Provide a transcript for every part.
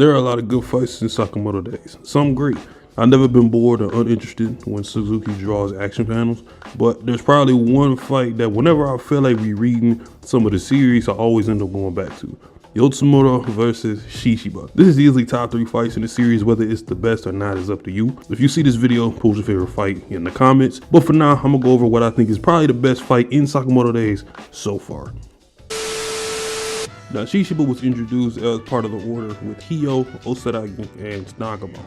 There are a lot of good fights in Sakamoto days, some great. I've never been bored or uninterested when Suzuki draws action panels, but there's probably one fight that whenever I feel like rereading some of the series, I always end up going back to. Yotsumoto versus Shishiba. This is easily top 3 fights in the series. Whether it's the best or not is up to you. If you see this video, post your favorite fight in the comments. But for now, I'm gonna go over what I think is probably the best fight in Sakamoto days so far. Now, Shishiba was introduced as part of the order with Hyo, Osaragi, and Nagamo.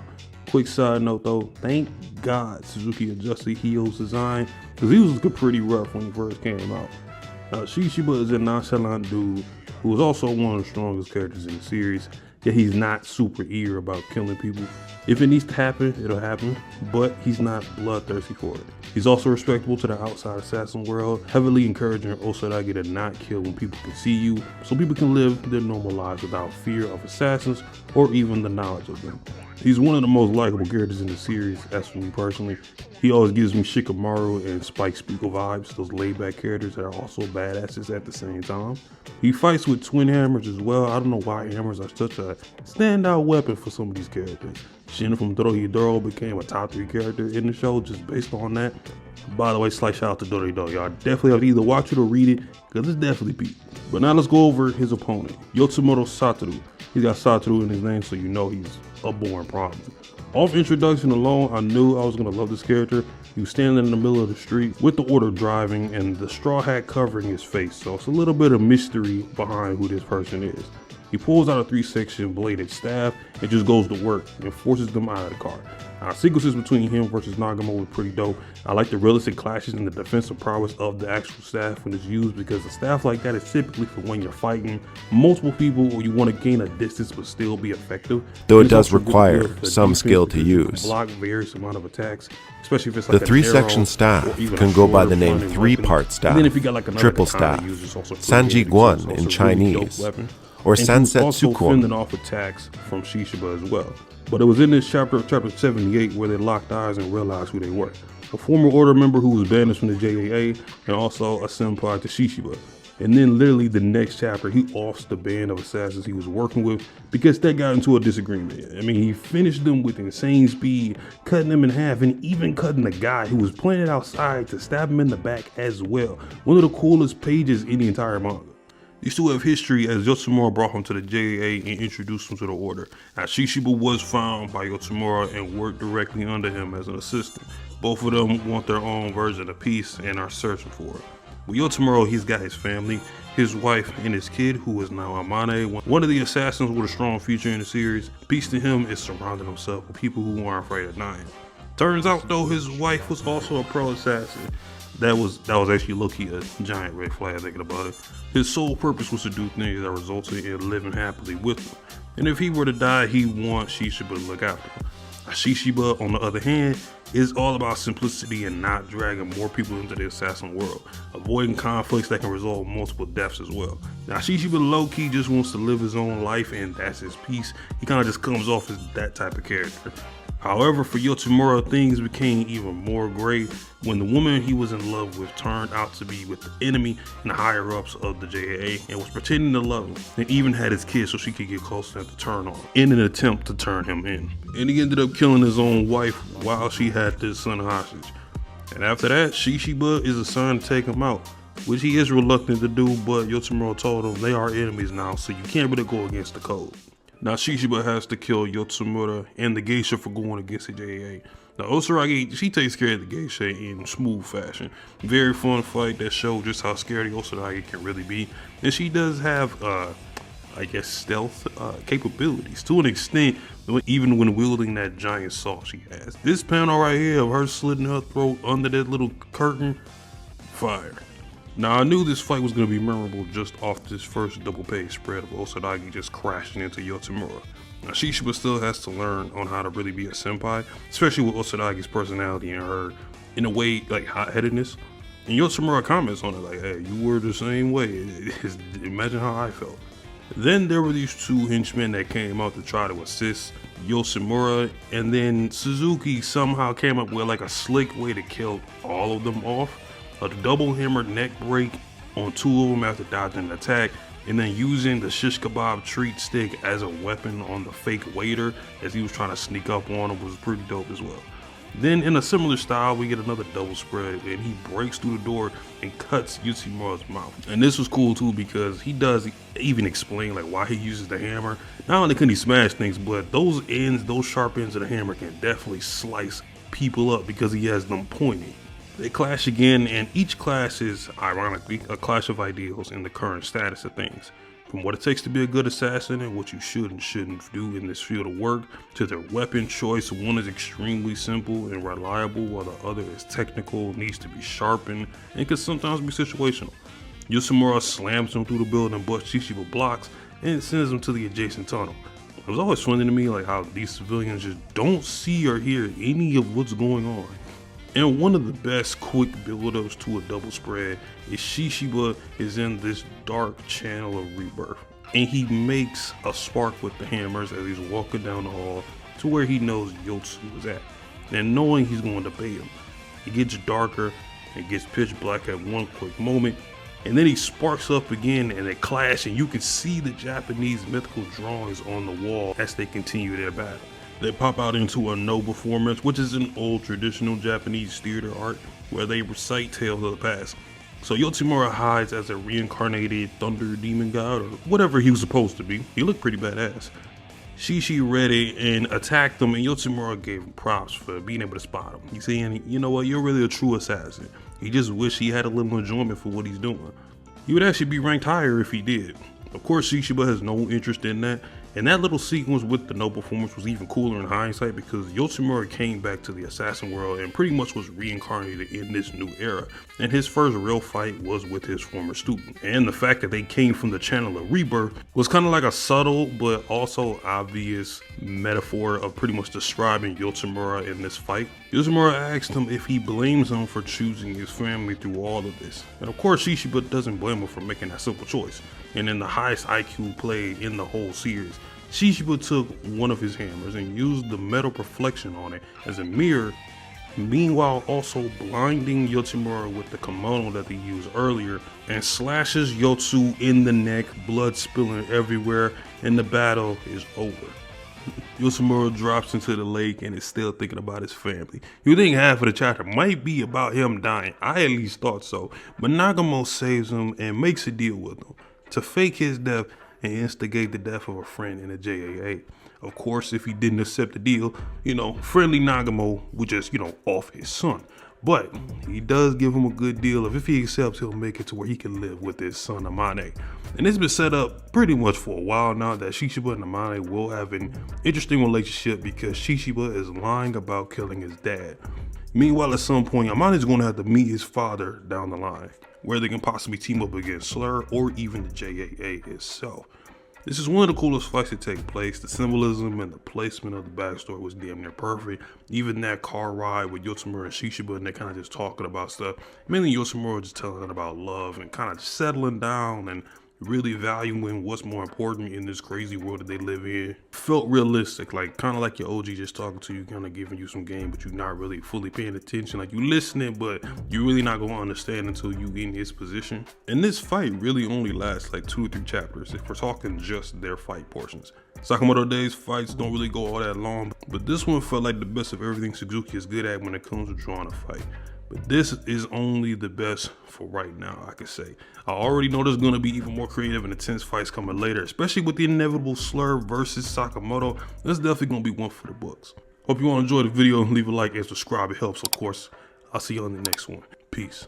Quick side note though, thank God Suzuki adjusted Hyo's design because he was looking pretty rough when he first came out. Now, Shishiba is a nonchalant dude who is also one of the strongest characters in the series, yet he's not super eager about killing people. If it needs to happen, it'll happen, but he's not bloodthirsty for it. He's also respectable to the outside assassin world, heavily encouraging Osaragi to not kill when people can see you, so people can live their normal lives without fear of assassins or even the knowledge of them. He's one of the most likable characters in the series, as for me personally. He always gives me Shikamaru and Spike Spiegel vibes, those laid-back characters that are also badasses at the same time. He fights with twin hammers as well. I don't know why hammers are such a standout weapon for some of these characters. Shin from Dorohedoro became a top 3 character in the show just based on that. By the way, slight shout out to Dorohedoro. Y'all definitely have to either watch it or read it, because it's definitely peak. But now let's go over his opponent, Yotsumoto Satoru. He's got Satoru in his name, so you know he's a born problem. Off introduction alone, I knew I was going to love this character. He was standing in the middle of the street with the order driving and the straw hat covering his face, so it's a little bit of mystery behind who this person is. He pulls out a 3-section bladed staff and just goes to work and forces them out of the car. Now, sequences between him versus Nagamo were pretty dope. I like the realistic clashes and the defensive prowess of the actual staff when it's used, because a staff like that is typically for when you're fighting multiple people or you want to gain a distance but still be effective. Though it does require some skill to use. Block various amount of attacks, especially if it's like the 3-section staff can go by the name 3-part staff, triple staff, Sanji Guan in Chinese, or Sansetsu fending off attacks from Shishiba as well. But it was in this chapter 78, where they locked eyes and realized who they were. A former order member who was banished from the JAA, and also a senpai to Shishiba. And then literally the next chapter, he offs the band of assassins he was working with because they got into a disagreement. I mean, he finished them with insane speed, cutting them in half, and even cutting the guy who was planted outside to stab him in the back as well. One of the coolest pages in the entire manga. These two have history, as Yotsumoto brought him to the JAA and introduced him to the order. Now, Shishiba was found by Yotsumoto and worked directly under him as an assistant. Both of them want their own version of peace and are searching for it. With Yotsumoto, he's got his family, his wife, and his kid, who is now Amane, one of the assassins with a strong future in the series. Peace to him is surrounding himself with people who aren't afraid of dying. Turns out, though, his wife was also a pro assassin. That was actually low-key a giant red flag thinking about it. His sole purpose was to do things that resulted in living happily with him. And if he were to die, he wants Shishiba to look after him. Shishiba, on the other hand, is all about simplicity and not dragging more people into the assassin world, avoiding conflicts that can result in multiple deaths as well. Now, Shishiba low-key just wants to live his own life, and that's his peace. He kind of just comes off as that type of character. However, for Yotsumoto, things became even more gray when the woman he was in love with turned out to be with the enemy and the higher-ups of the JAA and was pretending to love him, and even had his kids so she could get close enough to turn on him in an attempt to turn him in. And he ended up killing his own wife while she had this son hostage. And after that, Shishiba is assigned to take him out, which he is reluctant to do, but Yotsumoto told him they are enemies now, so you can't really go against the code. Now, Shishiba has to kill Yotsumoto and the geisha for going against the JAA. Now, Osaragi, she takes care of the geisha in smooth fashion. Very fun fight that showed just how scary Osaragi can really be. And she does have, I guess, stealth capabilities to an extent, even when wielding that giant saw she has. This panel right here of her slitting her throat under that little curtain, fire. Now, I knew this fight was going to be memorable just off this first double page spread of Osaragi just crashing into Yotsumoto. Now, Shishiba still has to learn on how to really be a senpai, especially with Osaragi's personality and her, in a way, like hot-headedness. And Yotsumoto comments on it like, hey, you were the same way. Imagine how I felt. Then there were these 2 henchmen that came out to try to assist Yotsumoto, and then Suzuki somehow came up with like a slick way to kill all of them off. A double hammered neck break on 2 of them after dodging an attack, and then using the shish kebab treat stick as a weapon on the fake waiter as he was trying to sneak up on him was pretty dope as well. Then in a similar style, we get another double spread and he breaks through the door and cuts Yotsumaru's mouth. And this was cool too because he does even explain like why he uses the hammer. Not only can he smash things, but those ends, those sharp ends of the hammer can definitely slice people up because he has them pointing. They clash again, and each clash is ironically a clash of ideals in the current status of things. From what it takes to be a good assassin and what you should and shouldn't do in this field of work, to their weapon choice. One is extremely simple and reliable, while the other is technical, needs to be sharpened, and can sometimes be situational. Yotsumaru slams him through the building, but Shishiba blocks and sends him to the adjacent tunnel. It was always funny to me like how these civilians just don't see or hear any of what's going on. And one of the best quick build-ups to a double spread is Shishiba is in this dark channel of rebirth. And he makes a spark with the hammers as he's walking down the hall to where he knows Yotsu is at. And knowing he's going to bait him. It gets darker, it gets pitch black at one quick moment, and then he sparks up again and they clash, and you can see the Japanese mythical drawings on the wall as they continue their battle. They pop out into a no performance, which is an old traditional Japanese theater art where they recite tales of the past. So Yotsumaru hides as a reincarnated thunder demon god or whatever he was supposed to be. He looked pretty badass. Shishi read it and attacked him, and Yotsumaru gave him props for being able to spot him. He's saying, you know what, you're really a true assassin. He just wished he had a little enjoyment for what he's doing. He would actually be ranked higher if he did. Of course, Shishiba has no interest in that, and that little sequence with the no performance was even cooler in hindsight because Yotsumaru came back to the assassin world and pretty much was reincarnated in this new era, and his first real fight was with his former student. And the fact that they came from the channel of rebirth was kind of like a subtle but also obvious metaphor of pretty much describing Yotsumaru in this fight. Yotsumaru asked him if he blames him for choosing his family through all of this, and of course Shishiba doesn't blame him for making that simple choice. And in the highest IQ played in the whole series, Shishiba took one of his hammers and used the metal reflection on it as a mirror, meanwhile also blinding Yotsumaru with the kimono that they used earlier, and slashes Yotsu in the neck, blood spilling everywhere, and the battle is over. Yotsumaru drops into the lake and is still thinking about his family. You think half of the chapter might be about him dying. I at least thought so. But Nagamo saves him and makes a deal with him to fake his death and instigate the death of a friend in the JAA. Of course, if he didn't accept the deal, friendly Nagamo would just, off his son. But he does give him a good deal of if he accepts, he'll make it to where he can live with his son Amane. And it's been set up pretty much for a while now that Shishiba and Amane will have an interesting relationship because Shishiba is lying about killing his dad. Meanwhile, at some point, Amane is going to have to meet his father down the line, where they can possibly team up against Slur or even the JAA itself. This is one of the coolest fights to take place. The symbolism and the placement of the backstory was damn near perfect. Even that car ride with Yotsumaru and Shishiba, and they're kind of just talking about stuff. Mainly Yotsumaru just telling about love and kind of settling down and really valuing what's more important in this crazy world that they live in. Felt realistic, like kind of like your OG just talking to you, kind of giving you some game, but you're not really fully paying attention. Like you listening, but you're really not gonna understand until you in his position. And this fight really only lasts like 2 or 3 chapters if we're talking just their fight portions. Sakamoto Days fights don't really go all that long, but this one felt like the best of everything Suzuki is good at when it comes to drawing a fight. But this is only the best for right now, I could say. I already know there's gonna be even more creative and intense fights coming later, especially with the inevitable Slur versus Sakamoto. That's definitely gonna be one for the books. Hope you all enjoyed the video. Leave a like and subscribe, it helps, of course. I'll see you on the next one. Peace.